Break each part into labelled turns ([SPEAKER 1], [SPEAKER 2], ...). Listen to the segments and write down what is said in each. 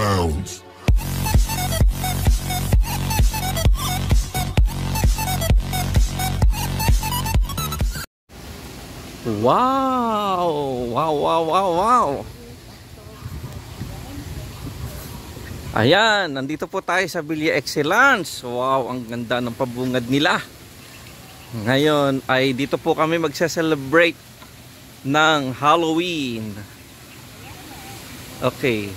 [SPEAKER 1] bounds.
[SPEAKER 2] Wow! Wow, wow, wow, wow! Ayan, nandito po tayo sa Villa Excellence. Wow, ang ganda ng pabungad nila. Ngayon ay dito po kami magse-celebrate ng Halloween. Okay.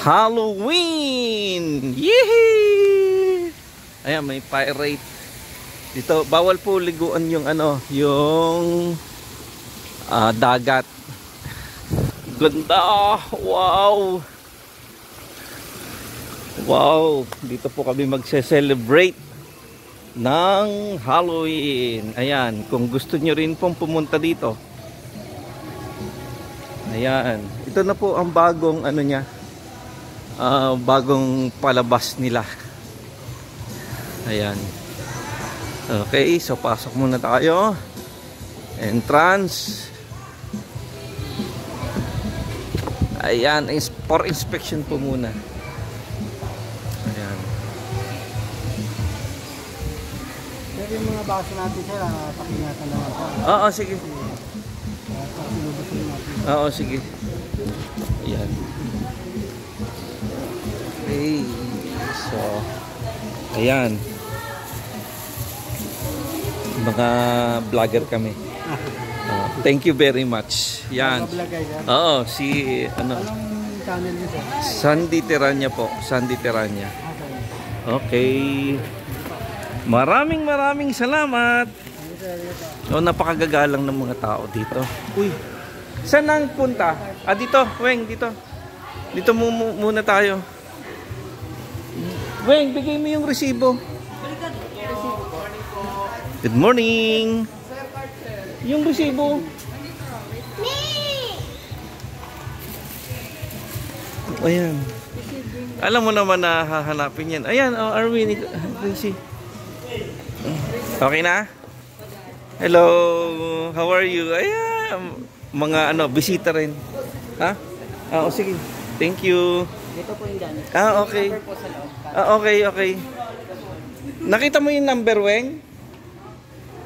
[SPEAKER 2] Halloween! Yehey! Ayan, may pirate. Dito, bawal po liguan yung yung dagat. Ganda! Wow! Wow! Dito po kami magse-celebrate ng Halloween. Ayan, kung gusto nyo rin pong pumunta dito. Ayan, ito na po ang bagong niya. Bagong palabas nila. Ayan. Okay, so pasok muna tayo. Entrance. Ayan, for inspection po muna. Ayan.
[SPEAKER 3] Pero yung mga baso natin sir, pakingatan naman sir.
[SPEAKER 2] Oo, sige. Oo, sige. Ayan. Okay. So, ayan. Mga vlogger kami. Thank you very much. Yan. Oo, si
[SPEAKER 3] Anong channel niyo sir?
[SPEAKER 2] Sandy Teranya po. Sandy Teranya. Okay. Maraming salamat. Oh, napakagagalang ng mga tao dito. Uy. Saan ang punta? Dito, Weng, dito. Dito muna tayo. Weng, bigay mo yung resibo. Good morning. Yung resibo. Ayan. Alam mo naman na hahanapin yan. Ayan, Arwin. Okay na? Hello. How are you? Ayan. Mga bisita rin. Ha? Sige. Thank you.
[SPEAKER 3] Dito po yung dami.
[SPEAKER 2] Okay. Okay. Nakita mo yung number, Weng?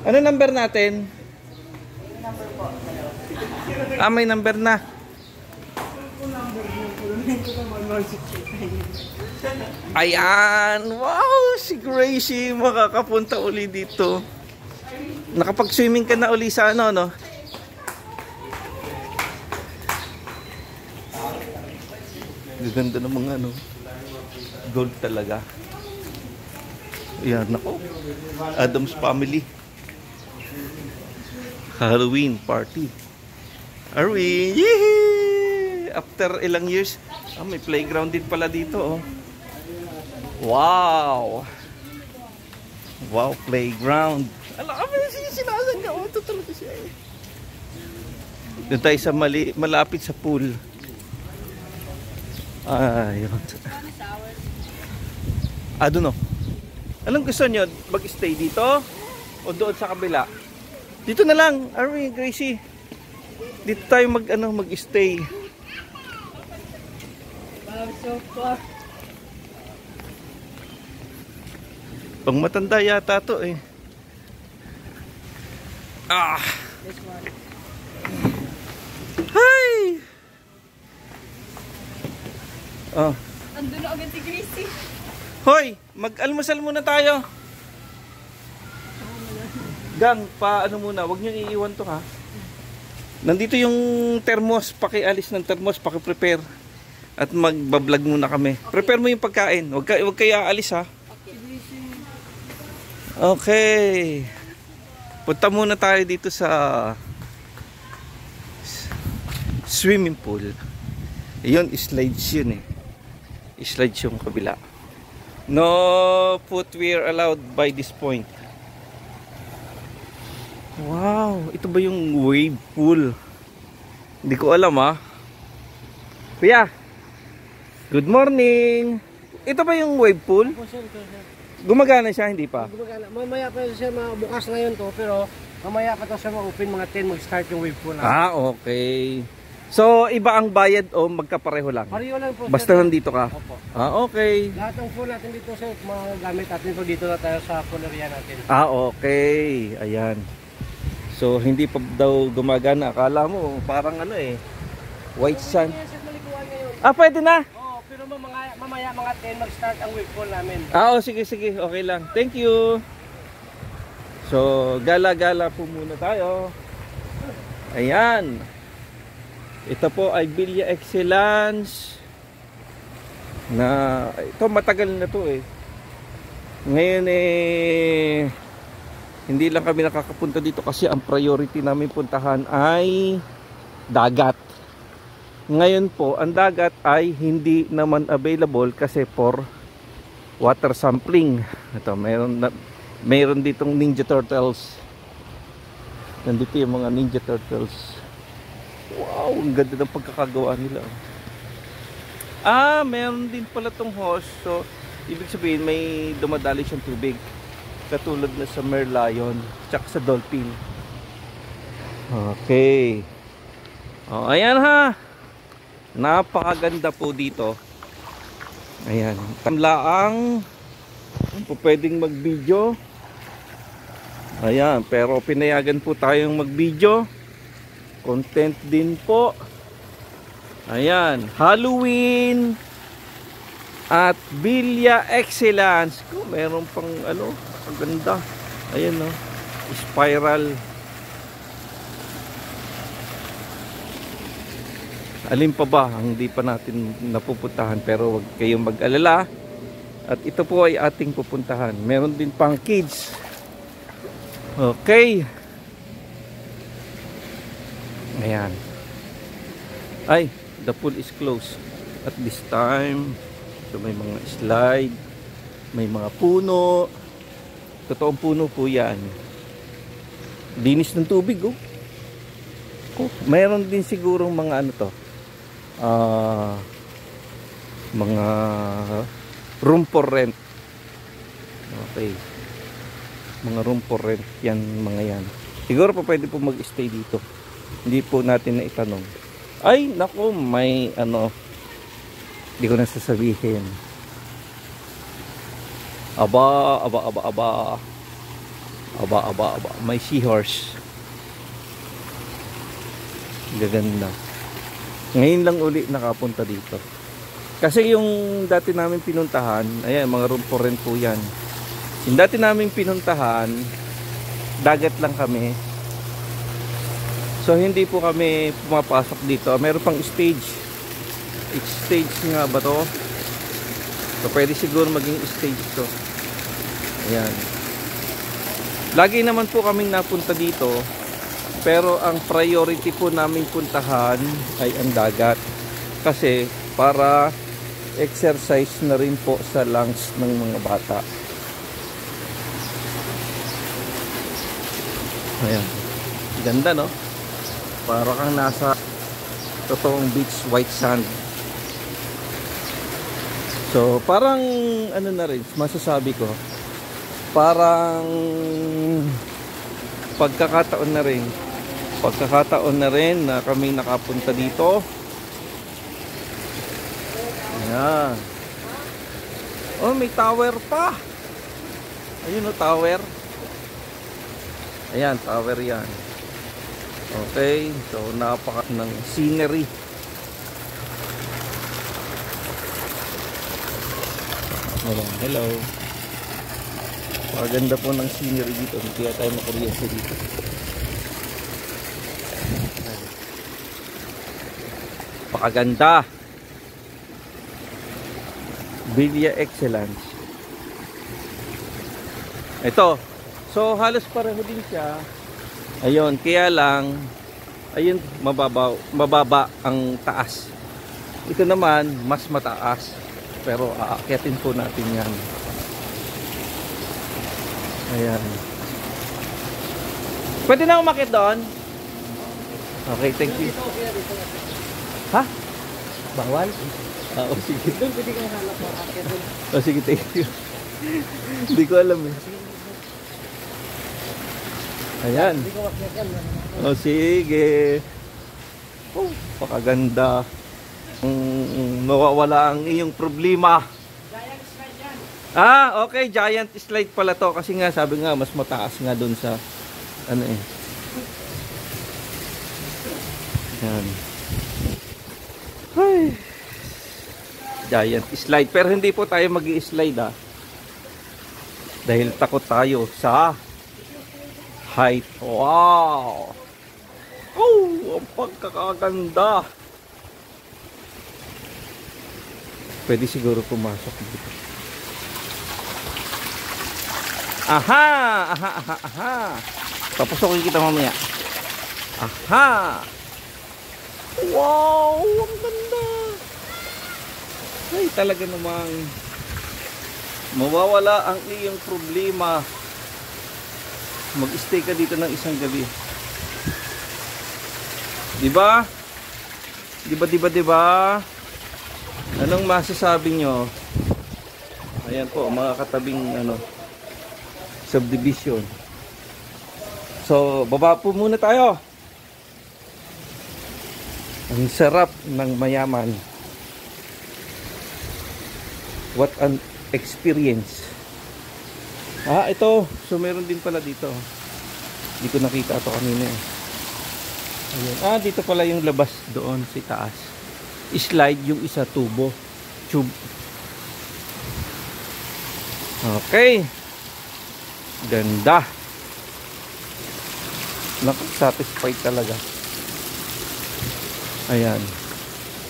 [SPEAKER 2] Ano number natin?
[SPEAKER 3] Number po.
[SPEAKER 2] May number na. Ayan! Wow! Si Gracie makakapunta uli dito. Nakapag-swimming ka na uli sa no? Gaganda ng mga gold talaga. Ayan, nako. Adam's Family. Halloween party. Arwin! Yehey! After ilang years, may playground din pala dito, oh. Wow! Wow, playground. Alam kami sinasan niya, oh. Ito talaga siya, eh. Doon tayo sa malapit sa pool. Ayun. Doon, oh. Anong gusto nyo? Mag-stay dito? O doon sa kabila? Dito na lang, Arwin, Gracie. Dito tayo mag-stay.
[SPEAKER 3] So far.
[SPEAKER 2] Pang matanda yata to, eh. Hi!
[SPEAKER 4] Andun na agad si Gracie.
[SPEAKER 2] Hoy, mag-almusal muna tayo. Gang, muna, wag niyo iiwan to, ha. Nandito yung thermos, paki-alis ng thermos, paki-prepare. At magba-vlog muna kami. Prepare mo yung pagkain. Wag kayo aalis, ha. Okay. Punta muna tayo dito sa swimming pool. Ayun, slides yun, eh. Slides yung kabila. No footwear allowed by this point. Wow, ito ba yung wave pool? Hindi ko alam, ha. Kuya, good morning. Ito ba yung wave pool? Gumagana siya, hindi pa?
[SPEAKER 3] Gumagana. Mamaya pa siya bukas ngayon to, pero mamaya pa to siya ma-open, mga 10 mag-start yung wave pool.
[SPEAKER 2] Okay. So, iba ang bayad o magkapareho lang?
[SPEAKER 3] Pareho lang po,
[SPEAKER 2] Basta
[SPEAKER 3] sir.
[SPEAKER 2] nandito ka?
[SPEAKER 3] Opo.
[SPEAKER 2] Okay.
[SPEAKER 3] Lahat ng phone natin dito, sir, mga gamit natin po dito na tayo sa puneria natin.
[SPEAKER 2] Okay. Ayan. So, hindi pa daw gumagana. Akala mo, parang ano eh. White sand.
[SPEAKER 3] Sir, malikuan ngayon.
[SPEAKER 2] Pwede na.
[SPEAKER 3] Oo, pero mamaya mga 10 mag-start ang wave pool namin.
[SPEAKER 2] Sige, sige. Okay lang. Thank you. So, gala-gala po muna tayo. Ayan. Ito po ay Villa Excellence. Ito matagal na to eh. Ngayon hindi lang kami nakakapunta dito kasi ang priority namin puntahan ay dagat. Ngayon po, ang dagat ay hindi naman available kasi for water sampling. Ito, mayroon ditong Ninja Turtles. Nandito yung mga Ninja Turtles. Wow, ang ganda ng pagkakagawa nila. Meron din pala tong hose. So, ibig sabihin may dumadali siyang tubig. Katulad na sa Merlion, tsaka sa Dolphin. Okay. Ayan ha. Napakaganda po dito. Ayan. Tamlaang po pwedeng mag-video. Ayan, pero pinayagan po tayong mag-video. Content din po. Ayan, Halloween at Villa Excellence. Meron pang ang ganda. Ayan spiral. Alin pa ba ang hindi pa natin napupuntahan, pero wag kayong mag-alala. At ito po ay ating pupuntahan. Meron din pang kids. Okay. Ayan. The pool is closed at this time. So may mga slide, may mga puno. Totoong puno po yan. Linis ng tubig mayroon din sigurong mga mga room for rent. Okay. Mga room for rent yan, mga yan. Siguro pa pwede po mag-stay dito. Hindi po natin na itanong. Naku, may hindi ko na sasabihin. Aba. May seahorse. Gaganda. Ngayon lang uli nakapunta dito. Kasi yung dati namin pinuntahan, ayan, mga room for rent po yan. Yung dati namin pinuntahan, dagat lang kami. So hindi po kami pumapasok dito. Meron pang stage. Stage nga ba to? So pwede siguro maging stage to. Ayan. Lagi naman po kaming napunta dito. Pero ang priority po namin puntahan ay ang dagat. Kasi para exercise na rin po sa lungs ng mga bata. Ayan. Ganda, no? Para kang nasa totoong beach, white sand. So parang na rin masasabi ko, parang pagkakataon na rin na kami nakapunta dito. Ayan. May tower pa. Ayun tower. Ayan, tower yan. Okay, so napaka ng scenery. Hello. Maganda po ng scenery dito. Kaya tayo makuryente dito. Pakaganda. Villa Excellence. Ito. So halos pareho din siya. Ayun, kaya lang ayun, mababa ang taas. Ito naman mas mataas. Pero aakyatin po natin yan. Ayan. Pwede na umakyat doon? Okay, thank you. Ha? Bawal? Sige.
[SPEAKER 3] Doon pwede kang hanap mo.
[SPEAKER 2] Sige, thank you. Hindi ko alam eh. Ayan. Sige. Oh, pakaganda. Mawawala ang iyong problema. Ah, okay, giant slide pala to kasi nga sabi nga mas mataas nga doon sa ano eh. Yan. Ay. Giant slide pero hindi po tayo magi-slide dahil takot tayo sa height. Wow. Oh, ang pagkakaganda. Pwede siguro pumasok dito. Aha! Aha! Aha! Aha! Papusokin kita mamaya. Aha! Wow! Ang ganda! Ay, talaga namang mawawala ang iyong problema. Mag-stay ka dito ng isang gabi. Diba? Diba? Anong masasabi nyo? Ayan po, mga katabing subdivision. So, baba po muna tayo. Ang sarap ng mayaman. What an experience. Ito. So, meron din pala dito. Hindi ko nakita ito kanina eh. Ayan. Dito pala yung labas doon sa taas. Slide yung isa tubo. Tube. Okay. Ganda. Satisfied talaga. Ayan.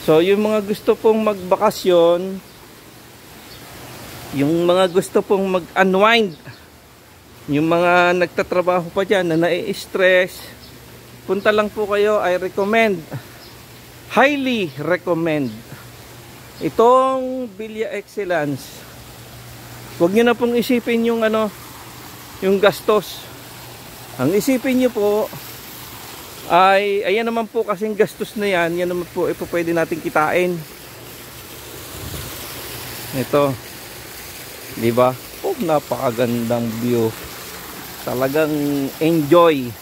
[SPEAKER 2] So, yung mga gusto pong magbakasyon, yung mga gusto pong mag-unwind, yung mga nagtatrabaho pa dyan na nai-stress, punta lang po kayo. I recommend, highly recommend itong Villa Excellence. Huwag nyo na pong isipin yung yung gastos. Ang isipin nyo po ay ayan naman po kasing gastos na yan naman po pwede natin kitain. Ito, di ba? Oh, napakagandang view. Talagang enjoy.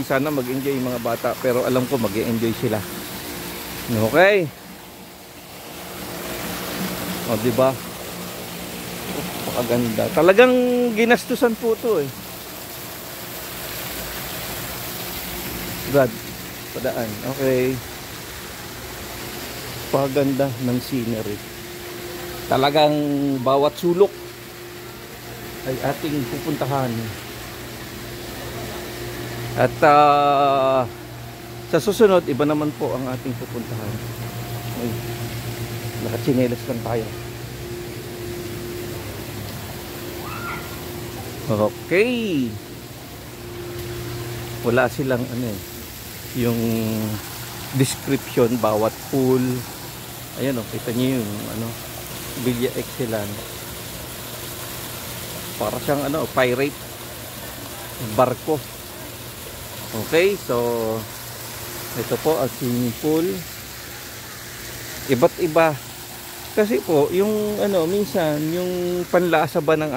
[SPEAKER 2] Sana mag-enjoy yung mga bata, pero alam ko mag-enjoy sila. Okay? O, di ba? Oh, napakaganda. Talagang ginastusan po 'to eh. Brad, padaan. Okay. Paganda ng scenery. Talagang bawat sulok ay ating pupuntahan. At sa susunod, iba naman po ang ating pupuntahan. Ay, nakatsinelas lang tayo. Okay. Wala silang yung description bawat pool. Ayan kita niyo yung Villa Excellence. Para siyang pirate barko. Okay, so ito po ang swimming pool. Iba't iba. Kasi po yung minsan yung panlasa ba ng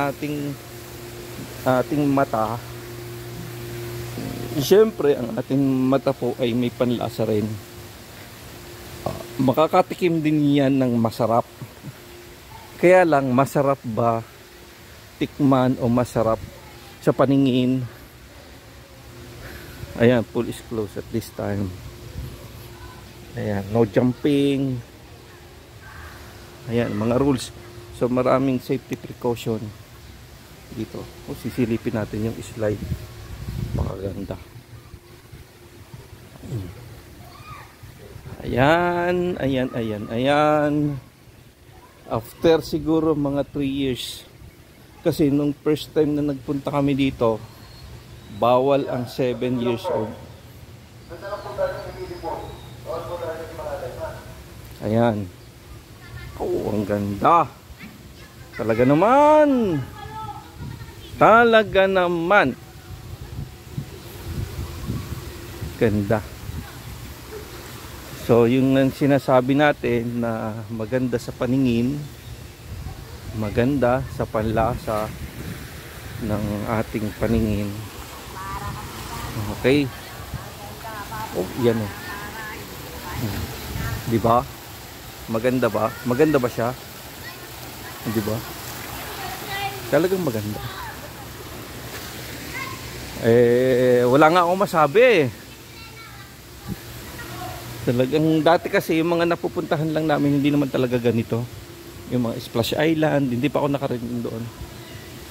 [SPEAKER 2] ating mata. Siyempre, ang ating mata po ay may panlasa rin. Makakatikim din yan ng masarap. Kaya lang, masarap ba tikman o masarap sa paningin? Ayan, pool is closed at this time. Ayan, no jumping. Ayan, mga rules. So, maraming safety precaution dito. O, sisilipin natin yung slide. Pakaganda. Ayan. After siguro mga 3 years. Kasi nung first time na nagpunta kami dito, bawal ang 7 years old. Ayan. Oh, ang ganda. Talaga naman. Ganda. So yung sinasabi natin na maganda sa paningin, maganda sa panlasa ng ating paningin. Okay. Oh, yan Di ba? Maganda ba? Maganda ba siya? Di ba? Talagang maganda. Wala nga akong masabi. Talagang dati kasi yung mga napupuntahan lang namin hindi naman talaga ganito. Yung mga Splash Island, hindi pa ako nakarating doon.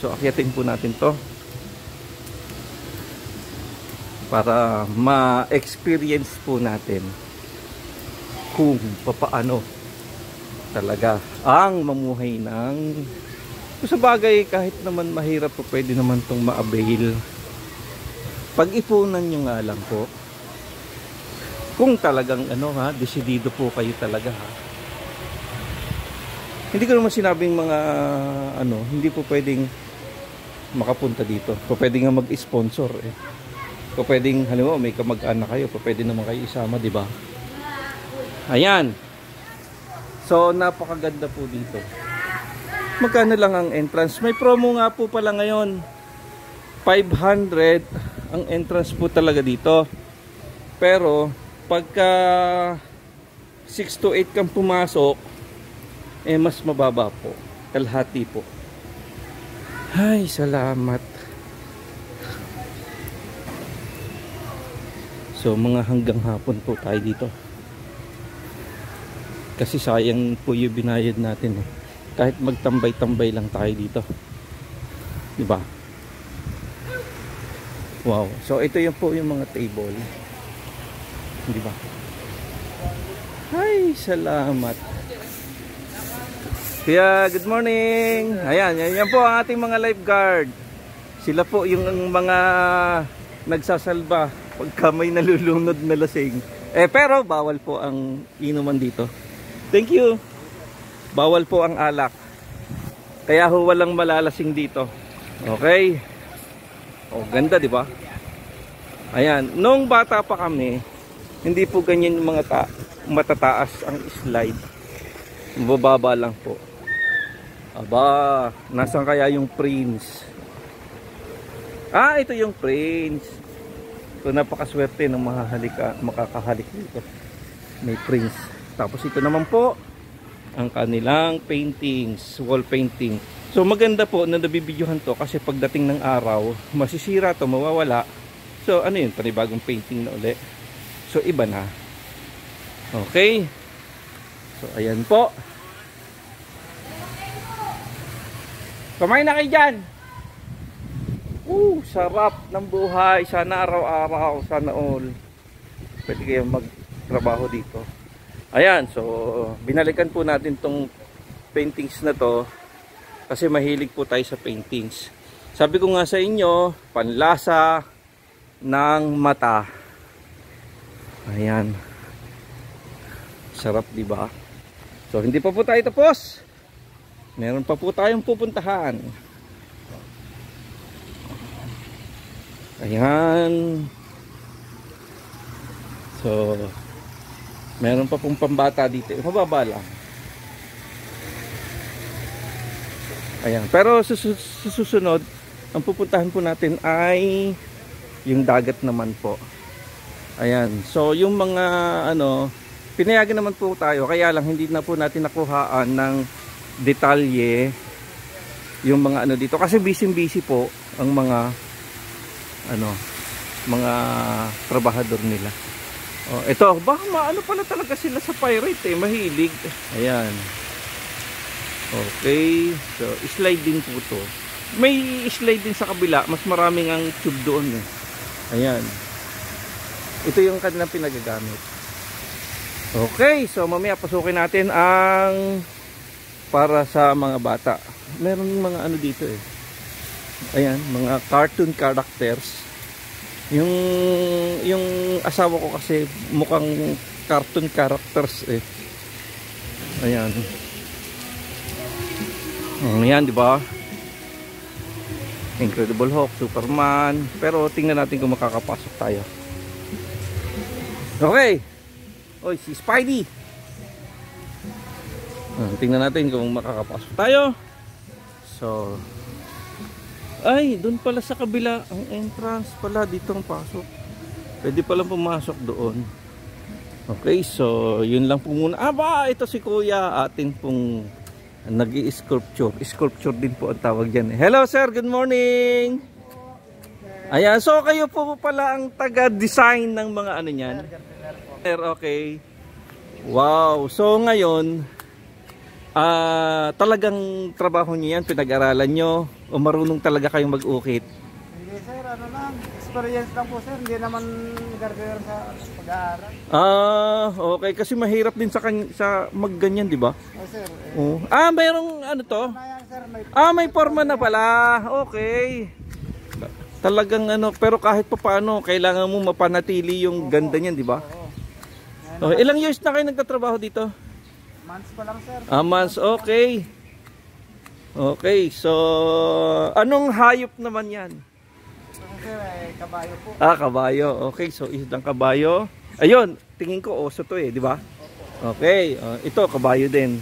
[SPEAKER 2] So akyatin po natin to para ma-experience po natin kung papaano talaga ang mamuhay ng sa bagay. Kahit naman mahirap po, pwede naman itong ma-avail. Pag-ipunan nyo nga lang po kung talagang desidido po kayo talaga ha. Hindi ko naman sinabing mga hindi po pwedeng makapunta dito. Po pwedeng nga mag-sponsor eh. Po pwedeng halimbawa may kamag-anak kayo, po pwede naman kayo isama, di ba? Ayan. So napakaganda po dito. Magkano lang ang entrance? May promo nga po pala ngayon. 500 ang entrance po talaga dito. Pero pagka 6 to 8 kang pumasok, mas mababa po. Kalahati po. Ay, salamat. So mga hanggang hapon po tayo dito. Kasi sayang po yung binayad natin eh. Kahit magtambay-tambay lang tayo dito. Diba? Wow. So ito yung po yung mga table. Diba? Ay, salamat. Kaya good morning. Ayan, yan po ang ating mga lifeguard. Sila po yung mga nagsasalba pagka may nalulunod na lasing. Pero bawal po ang inuman dito. Thank you. Bawal po ang alak. Kaya ho walang malalasing dito. Okay? Oh, ganda, di ba? Ayan, nung bata pa kami, hindi po ganyan yung mga matataas ang slide. Mababa lang po. Aba, nasan kaya yung Prince? Ah, ito yung Prince. So napakaswerte ng makakahalik dito. May Prince. Tapos ito naman po ang kanilang paintings, wall painting. So maganda po na nabibidyohan to kasi pagdating ng araw, masisira to, mawawala. So ano yun, panibagong painting na uli. So iba na. Okay. So ayan po. Kumain na kayo dyan. Sarap ng buhay. Sana araw-araw, sana all. Pwede kayong magtrabaho dito. Ayan, so binalikan po natin tong paintings na to kasi mahilig po tayo sa paintings. Sabi ko nga sa inyo, panlasa ng mata. Ayan. Sarap, di ba? So hindi pa po tayo tapos. Meron pa po tayong pupuntahan. Ayan. So meron pa pong pambata dito. Mababa lang. Ayan. Pero susunod, ang pupuntahan po natin ay yung dagat naman po. Ayan. So yung mga pinayagan naman po tayo. Kaya lang hindi na po natin nakuhaan ng detalye yung mga dito. Kasi busy po ang mga mga trabahador nila. Oh, ito, baka maano pala talaga sila sa pirate mahilig. Ayan. Okay, so slide din po to. May slide din sa kabila, mas maraming ang tube doon eh. Ayan. Ito yung kanilang pinagagamit. Okay, so mamaya pasukin natin ang para sa mga bata. Meron mga dito eh. Ayan, mga cartoon characters. Yung asawa ko kasi mukhang cartoon characters eh. Ayan. Ayan, di ba? Incredible Hulk, Superman. Pero tingnan natin kung makakapasok tayo. Okay. Oy, si Spidey. Tingnan natin kung makakapasok tayo. So ay, doon pala sa kabila ang entrance pala, dito ang pasok. Pwede pala pumasok doon. Okay, so yun lang po muna. Aba, ito si Kuya, atin pong nag-i-sculpture. Sculpture din po ang tawag dyan. Hello sir, good morning. Ayan, so kayo po pala ang taga-design ng mga ano niyan. Okay. Wow, so ngayon, talagang trabaho niyo yan, pinag-aralan nyo, o marunong talaga kayong mag-ukit?
[SPEAKER 3] Hindi sir, ano lang, experience lang po sir, hindi naman gargayer sa pag-aaral.
[SPEAKER 2] Okay, kasi mahirap din sa magganyan, di ba?
[SPEAKER 3] Oh sir.
[SPEAKER 2] Mayroong ano to?
[SPEAKER 3] Sir,
[SPEAKER 2] May forma na pala. Okay. Talagang ano, pero kahit pa paano, kailangan mo mapanatili yung ganda niyan, di ba? Okay, ilang years na kayo nagtatrabaho dito?
[SPEAKER 3] Months pa lang sir.
[SPEAKER 2] Months, okay. Okay, so anong hayop naman yan?
[SPEAKER 3] Sir, kabayo po.
[SPEAKER 2] Kabayo. Okay, so isang kabayo. Ayun, tingin ko oso to di ba? Okay, ito kabayo din.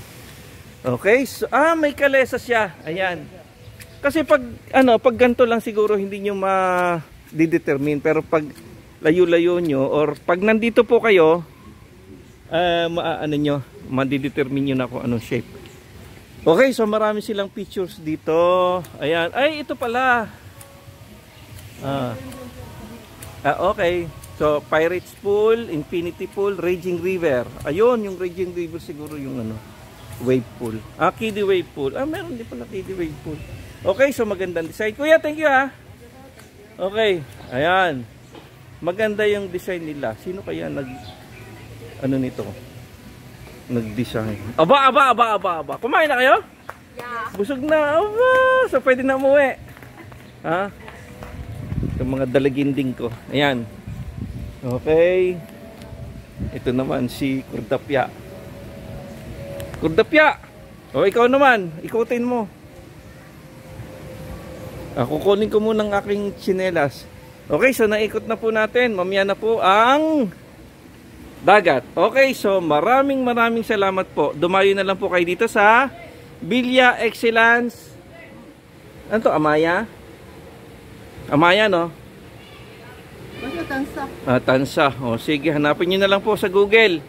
[SPEAKER 2] Okay, so may kalesa siya. Ayan. Kasi pag ganito lang siguro hindi nyo ma-determine, pero pag layo-layo nyo or pag nandito po kayo, ma-determine nyo na kung anong shape. Okay, so marami silang pictures dito. Ayan. Ay, ito pala. Okay. So, Pirates Pool, Infinity Pool, Raging River. Ayun, yung Raging River siguro yung wave pool. Kiddie Wave Pool. Meron din pala Kiddie Wave Pool. Okay, so magandang design. Kuya, thank you Okay. Ayan. Maganda yung design nila. Sino kaya nito? Nag-design. Aba. Kumain na kayo?
[SPEAKER 4] Yeah.
[SPEAKER 2] Busog na. So pwede na umuwi. Yung mga dalaginding ko. Ayan. Okay. Ito naman si Kurdapya. Ikaw naman. Ikutin mo. Kukunin ko muna ang aking tsinelas. Okay, so naikot na po natin. Mamaya na po ang dagat. Okay, so maraming salamat po. Dumayo na lang po kayo dito sa Villa Excellence. Ano to? Amaya? Amaya, no?
[SPEAKER 4] Basta tansa.
[SPEAKER 2] Tansa. Sige, hanapin nyo na lang po sa Google.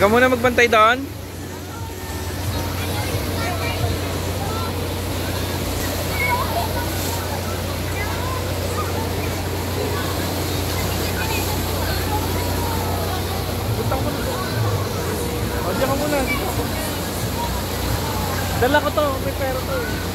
[SPEAKER 2] Ikaw muna magbantay doon. Punta ko muna. Diyan ka muna. Dala ko to. May pera to eh.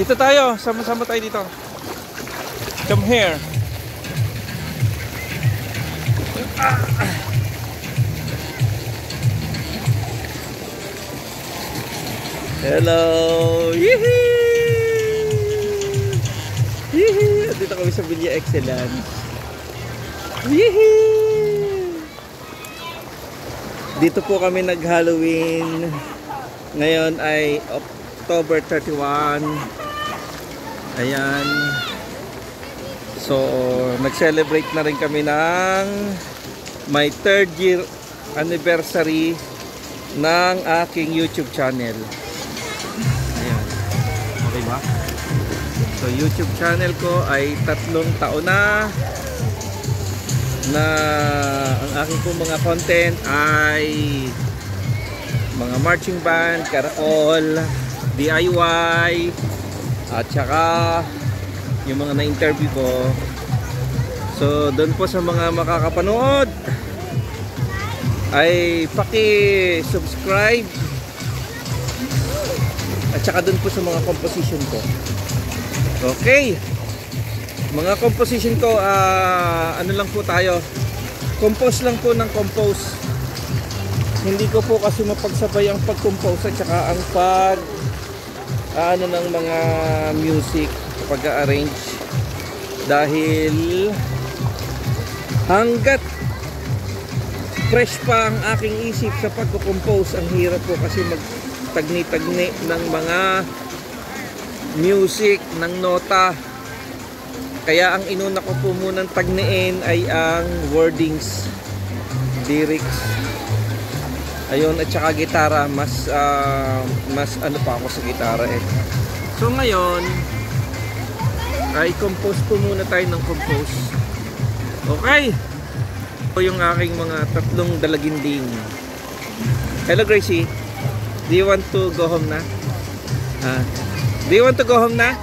[SPEAKER 2] Dito tayo, sama-sama tayo dito. Come here. Hello. Yee-hee! Yee-hee! Dito kami sa Villa Excellence. Yee-hee! Dito po kami nag-Halloween. Ngayon ay October 31. Ayan. So, nag-celebrate na rin kami ng my 3rd year anniversary ng aking YouTube channel. Ayan. Okay ba? So, YouTube channel ko ay 3 taon na ang aking pong mga content ay mga marching band, karakol, DIY, at saka yung mga na-interview ko. So, doon po sa mga makakapanood ay paki-subscribe at saka doon po sa mga composition ko. Okay, mga composition ko, ano lang po tayo, compose lang po ng compose. Hindi ko po kasi mapagsabay ang pag-compose at saka ang ano ng mga music, pag-arrange, dahil hanggat fresh pa ang aking isip sa pag-compose, ang hirap po kasi magtagni-tagni ng mga music, ng nota. Kaya ang inuna ko po munang tagniin ay ang wordings, lyrics, ayun, at saka gitara. Mas ano pa ako sa gitara eh. So ngayon ay compose po muna tayo ng compose. Okay, ito yung aking mga 3 dalaginding. Hello Gracie, do you want to go home na? Do you want to go home na?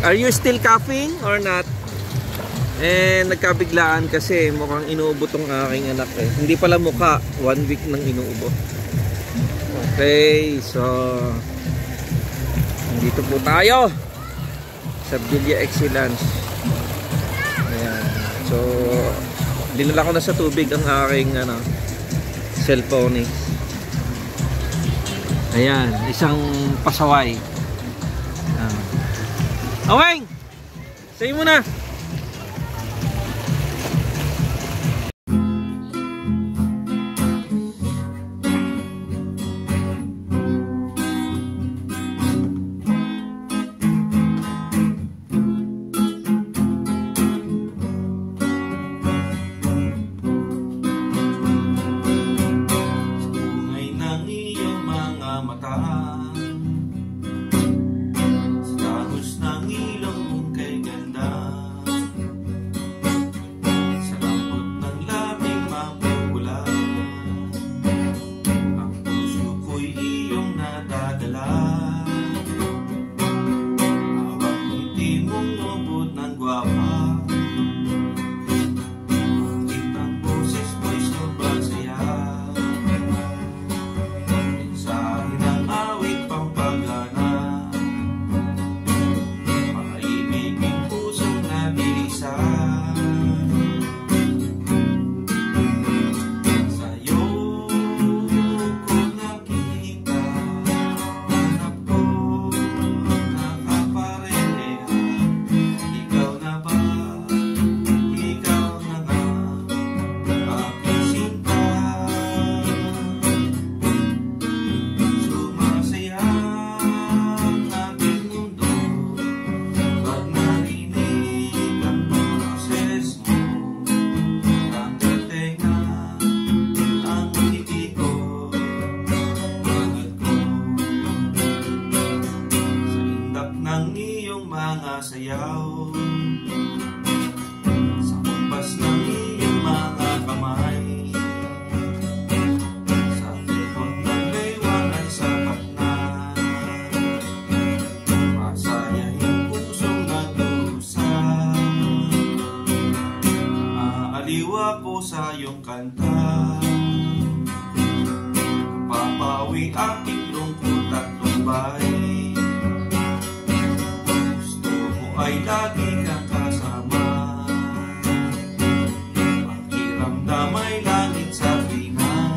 [SPEAKER 2] Are you still coughing or not? Nagkabiglaan kasi mukhang inuubot ang aking anak eh. Hindi pala mukha, 1 week nang inuubot. Okay, so dito po tayo sa Villa Excellence. Ayan. So dinala ko na sa tubig ang aking cellphone eh. Ayan, isang pasaway. Aweng! Sa'yo muna!
[SPEAKER 1] sayaw sa kumpas ng iyong mga kamay. Sa likod ng baywang ay sapat na masayahin pusong nagdusa. Aaliw ako sa iyong kanta, napapawi aking lungkot at lumbay. lagi kang kasama. Pakiramdam ay langit sa tuwina.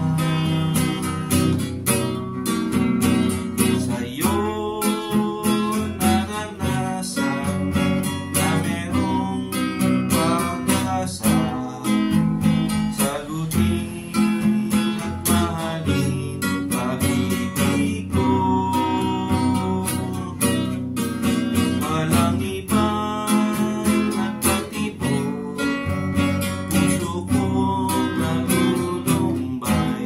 [SPEAKER 1] Sa'yo naranasan na merong pag-asa. Sagutin at mahalin pag-ibig ko. Walang ibang nagpatibok, puso kong nalulumbay.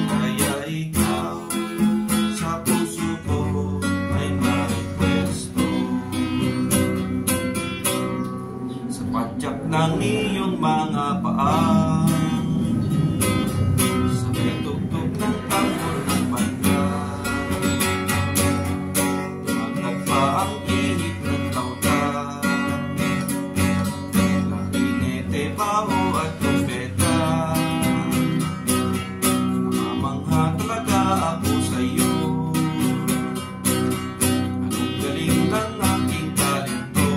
[SPEAKER 1] Kaya ikaw sa puso ko ay may pwesto. Sa padyak ng iyong mga paa, sa may tugtog ng tambor ng banda, maglag pa ang init ng tauta. Klarinete, baho at trumpeta, namamangha talaga ako sa'yo. Anong galing ng aking talento,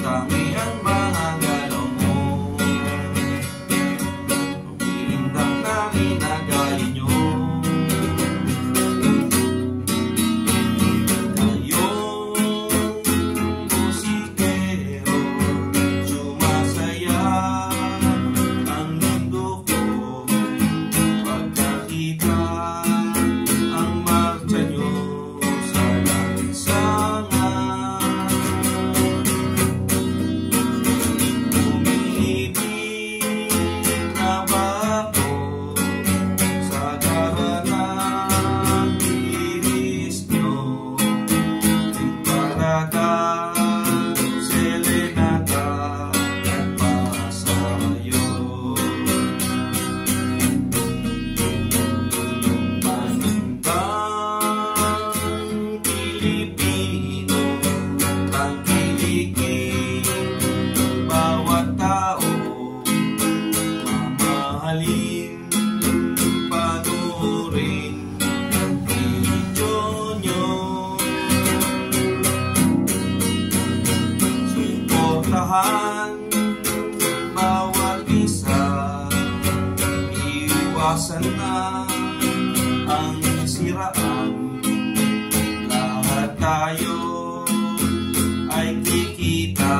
[SPEAKER 1] tangi ang mga galaw mo. Umilindak na rinagayin nyo. Kayong musikero, sumasaya ang mundo ko. Pagkakita ang marcha nyo sa lansangan. Umiibig na ba ako sa garanang iris nyo? Parada, serenata at pasayo. Panindang Pilipino, tangkilikin bawat tao, mamahalin, panuorin ang video nyo. Suportahan bawat isa, iwasan na ang siraan. Lahat tayo ay kikita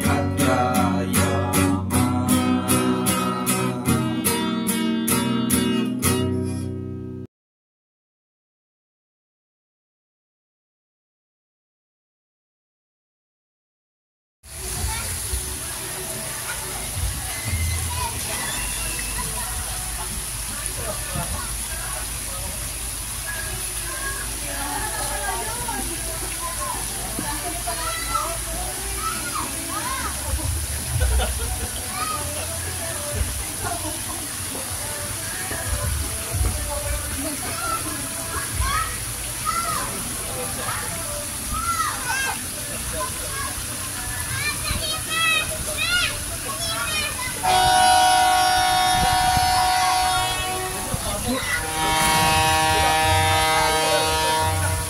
[SPEAKER 1] at yayaman.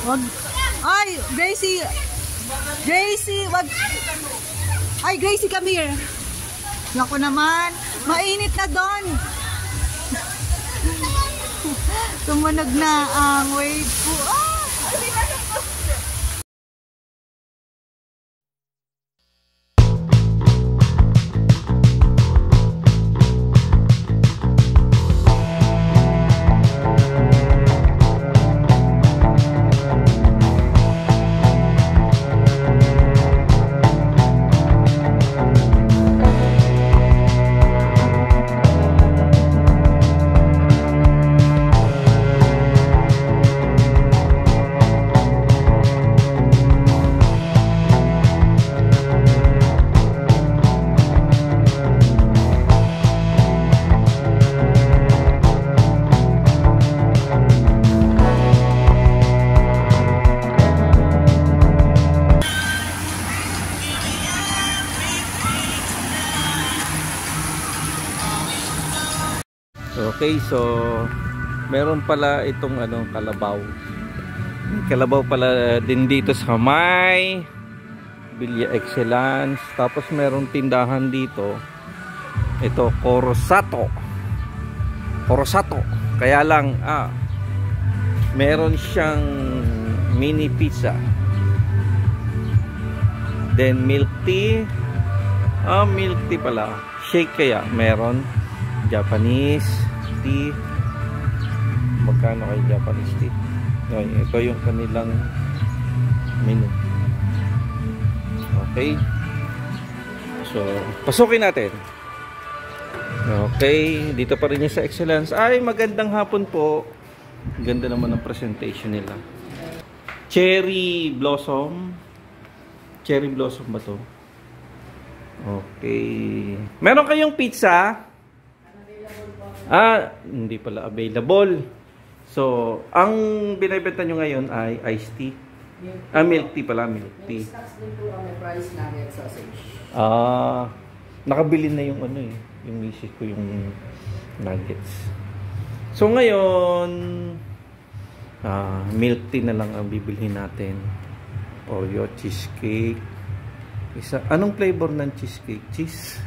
[SPEAKER 4] Wag. Ay, Gracie. Gracie, wag. Ay, Gracie, come here. Naku naman, mainit na doon. Tumunog na ang wave po. Ah!
[SPEAKER 2] Okay, so meron pala itong kalabaw. May kalabaw pala din dito sa may Villa Excellence. Tapos meron tindahan dito. Ito, Corosato. Kaya lang, meron siyang mini pizza. Then milk tea. Milk tea pala. Shake kaya meron. Japanese tea. Magkano kay Japanese tea? Ito yung kanilang menu. Okay. So, pasukin natin. Okay, dito pa rin yung sa Excellence. Ay, magandang hapon po. Ganda naman ng presentation nila. Cherry blossom. Cherry blossom ba to? Okay. Meron kayong pizza? Hindi pala available. So, ang binibenta nyo ngayon ay iced tea. Milk tea pala, milk tea.
[SPEAKER 5] May stocks din po kami, price nugget sausage.
[SPEAKER 2] Nakabili na yung yung misis ko yung nuggets. So ngayon, milk tea na lang ang bibilhin natin. Oreo cheesecake. Anong flavor ng cheesecake? Cheese?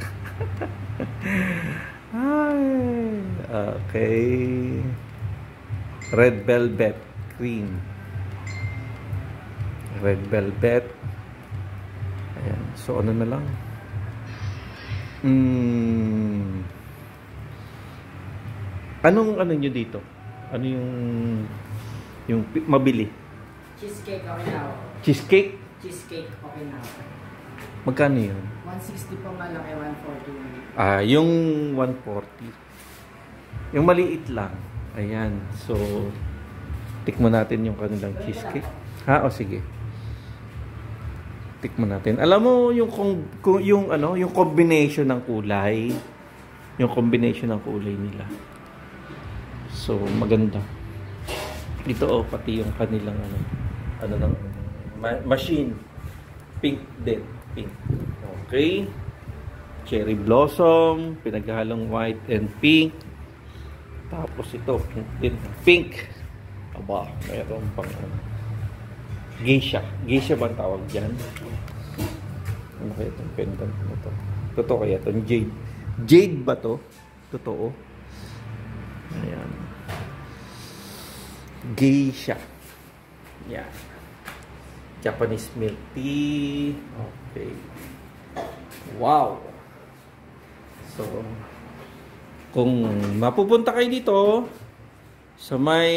[SPEAKER 2] Okay. Red velvet cream. Red velvet. Ayan. So ano na lang? Anong nyo dito? Ano yung mabili?
[SPEAKER 5] Cheesecake okay na.
[SPEAKER 2] Cheesecake?
[SPEAKER 5] Cheesecake okay na.
[SPEAKER 2] Magkano yun?
[SPEAKER 5] 160 po malaki, 140.
[SPEAKER 2] Yung 140. Yung maliit lang. Ayan. So, tikman natin yung kanilang cheesecake. O sige. Tikman natin. Alam mo yung combination ng kulay. Yung combination ng kulay nila. So, maganda. Ito pati yung kanilang machine. Pink din. Pink. Okay. Cherry blossom, pinaghalong white and pink. Tapos ito, pink din. Pink. Aba, mayroon pang geisha. Geisha ba ang tawag dyan? Ano kaya itong pendant na to? Totoo kaya itong jade? Jade ba to? Totoo. Ayan. Geisha. Yan. Japanese milk tea. Okay. Wow. So, kung mapupunta kayo dito sa may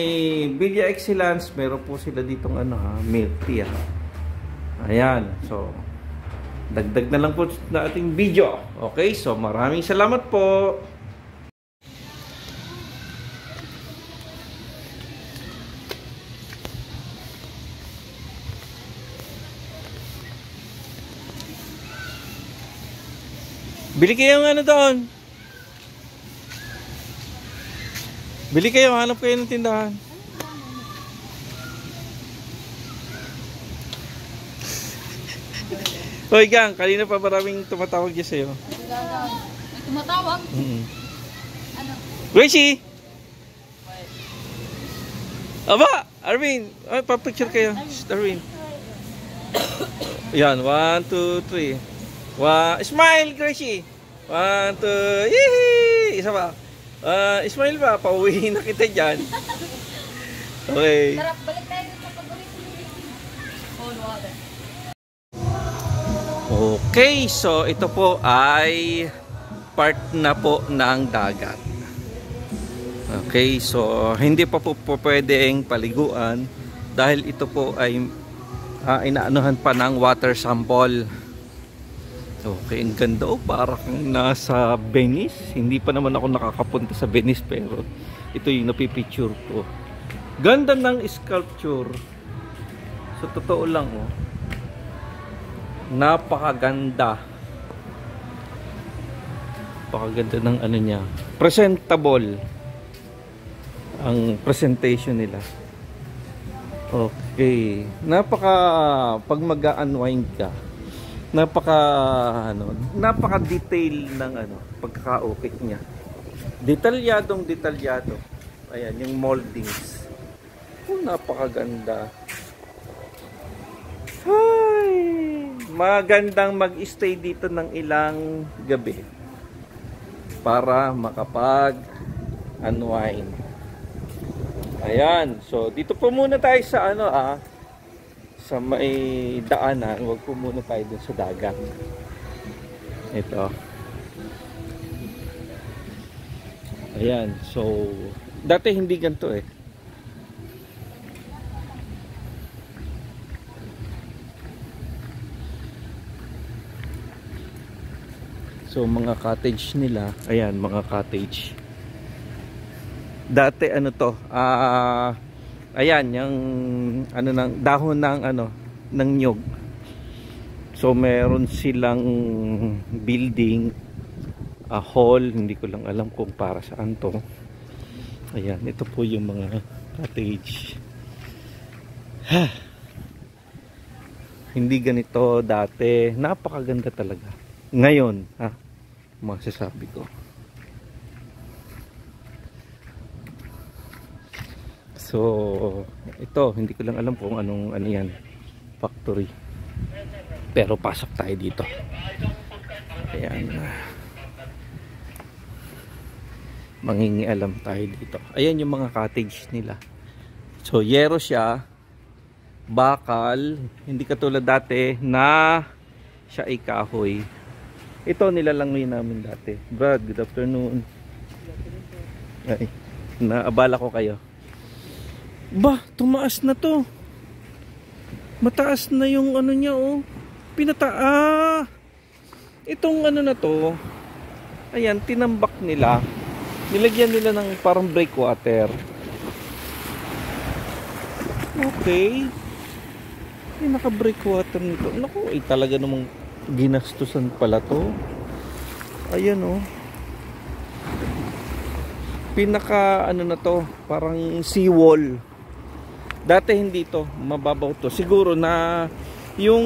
[SPEAKER 2] Villa Excellence, meron po sila ditong milk tea. Ayan. So, dagdag na lang po na ating video. Okay, so maraming salamat po. Bili kayo ng doon. Bili kayo, hanap kayo ng tindahan. Hoy gang, kanina pa maraming tumatawag dyan sa'yo.
[SPEAKER 4] Tumatawag?
[SPEAKER 2] Gracie! Aba! Arvin! Pa-picture kayo. Arvin. Yan, 1, 2, 3. Smile, Gracie! 1, 2, yee! Isa pa. Smile ba? Pauwihin na kita dyan. Okay.
[SPEAKER 4] Tara, balik tayo sa paborito. Cold water.
[SPEAKER 2] Okay, so ito po ay part na po ng dagat. Okay, so hindi pa po pwedeng paliguan dahil ito po ay inaanuhan pa ng water sample. Okay, ang ganda parang nasa Venice. Hindi pa naman ako nakakapunta sa Venice pero ito yung napipicture ko. Ganda ng sculpture. So totoo lang napakaganda. Napakaganda ng niya. Presentable ang presentation nila. Okay. Pag mag-unwind ka, napaka-detail ng pagkakaukit niya. Detalyado. Ayan, yung moldings. Oh, napakaganda. Ay, magandang mag-stay dito ng ilang gabi para makapag-unwind. Ayan, so dito po muna tayo sa sa may daanan. Huwag po muna tayo dun sa dagat. Ito. Ayan, so dati hindi ganito eh. So mga cottage nila, ayan, mga cottage. Dati ano to, ayan, yung ano ng dahon ng ng nyug. So meron silang building, hall, hindi ko lang alam kung para saan to. Ayan, ito po yung mga cottage. Hindi ganito dati, napakaganda talaga. Ngayon, masasabi ko. So, ito, hindi ko lang alam kung anong yan, factory. Pero pasok tayo dito. Ayan. Mangingialam tayo dito. Ayan yung mga cottage nila. So, yero siya. Bakal. Hindi katulad dati na siya ay kahoy. Ito nilalangoy namin dati. Brad, good afternoon. Ay, naabala ko kayo. Ba, tumaas na to. Mataas na yung ano niya, oh. Itong ano na to. Ayan, tinambak nila. Nilagyan nila ng parang breakwater. Okay. Ay, naka-breakwater nito. Naku, ay talaga namang ginastusan pala to. Ayan, oh. Pinaka ano na to, parang seawall. Dati hindi to, mababaw to. Siguro na yung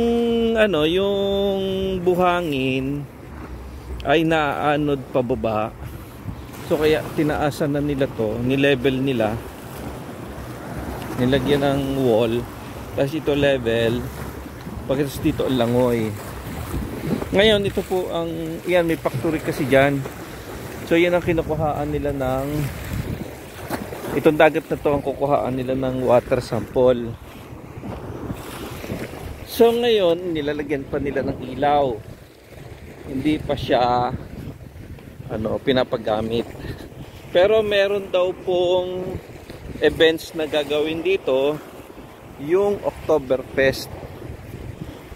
[SPEAKER 2] yung buhangin ay naaanod pababa. So kaya tinaasan na nila to, ni-level nila. Nilagyan ng wall. Tapos ito level. Pagkatapos dito ang langoy. Ngayon ito po ang, yan, may factory kasi dyan. So yan ang kinukuhaan nila ng, itong dagat na to ang kukuhaan nila ng water sample. So ngayon nilalagyan pa nila ng ilaw. Hindi pa siya pinapagamit. Pero meron daw pong events na gagawin dito, yung Oktoberfest.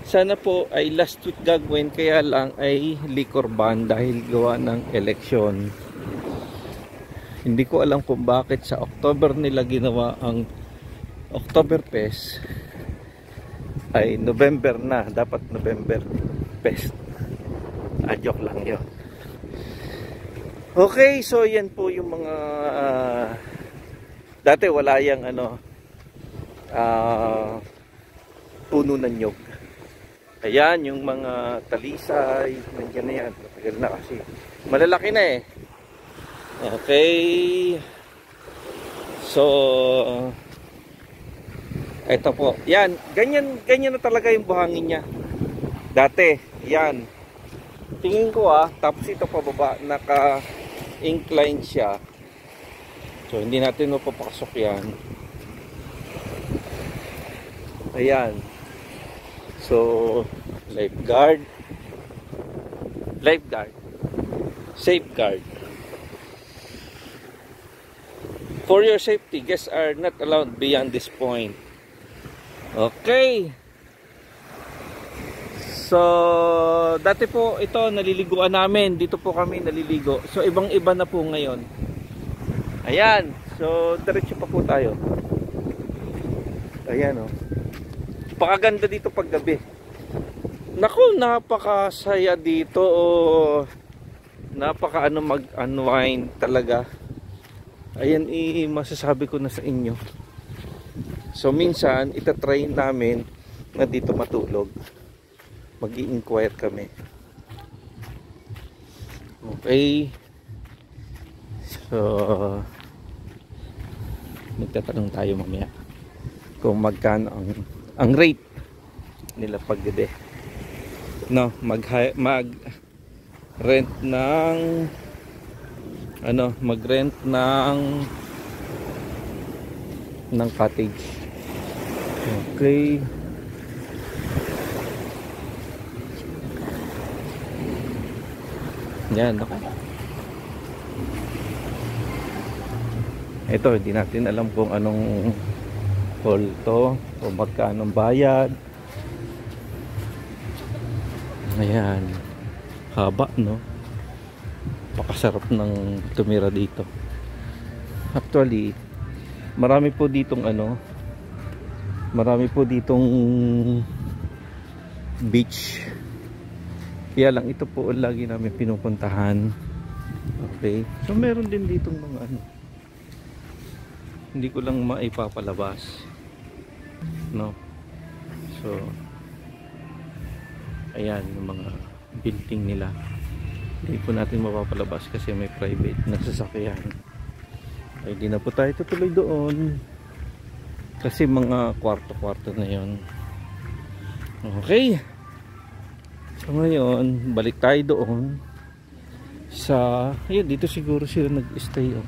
[SPEAKER 2] Sana po ay last week gagawin, kaya lang ay liquor ban dahil gawa ng eleksyon. Hindi ko alam kung bakit sa October nila ginawa ang Oktoberfest. Ay November na, dapat November Fest. Joke lang yun. Okay, so yan po yung mga dati wala yang puno ng nyug. Ayan yung mga talisay, nandiyan na yan. Matagal na kasi. Malalaki na eh. Okay. So ito po. Yan, ganyan na talaga yung buhangin niya. Dati, yan. Tingin ko tapos ito pababa, naka-incline siya. So hindi natin mapapasok yan. Ayan. So lifeguard, safeguard. For your safety, guests are not allowed beyond this point. Okay. So dati po ito naliliguan namin. Dito po kami naliligo. So ibang-iba na po ngayon. Ayan. So diretso pa po tayo. Ayan, oh. Pakaganda dito pag gabi. Naku, napakasaya dito, oh. Napaka mag-unwind talaga. Ayan, masasabi ko na sa inyo. So minsan itatry namin na dito matulog. Mag-i-inquire kami. Okay. So magtatanong tayo mamaya. kung magkano ang rate nila paggabi, no, mag rent ng mag-rent ng cottage. Okay. Yan, okay. Ito, hindi natin alam kung anong hall to o magkano bayad. Ayan, haba, no? Pakasarap ng tumira dito. Actually, marami po ditong beach. Kaya lang ito po lagi namin pinupuntahan. Okay, so meron din ditong mga hindi ko lang maipapalabas, no? So ayan yung mga building nila, hindi po natin mapapalabas kasi may private na sasakyan. Ay di na po tayo tutuloy doon kasi mga kwarto-kwarto na yon. Okay, so ngayon balik tayo doon sa, ayun, dito siguro sila nag-stay, oh.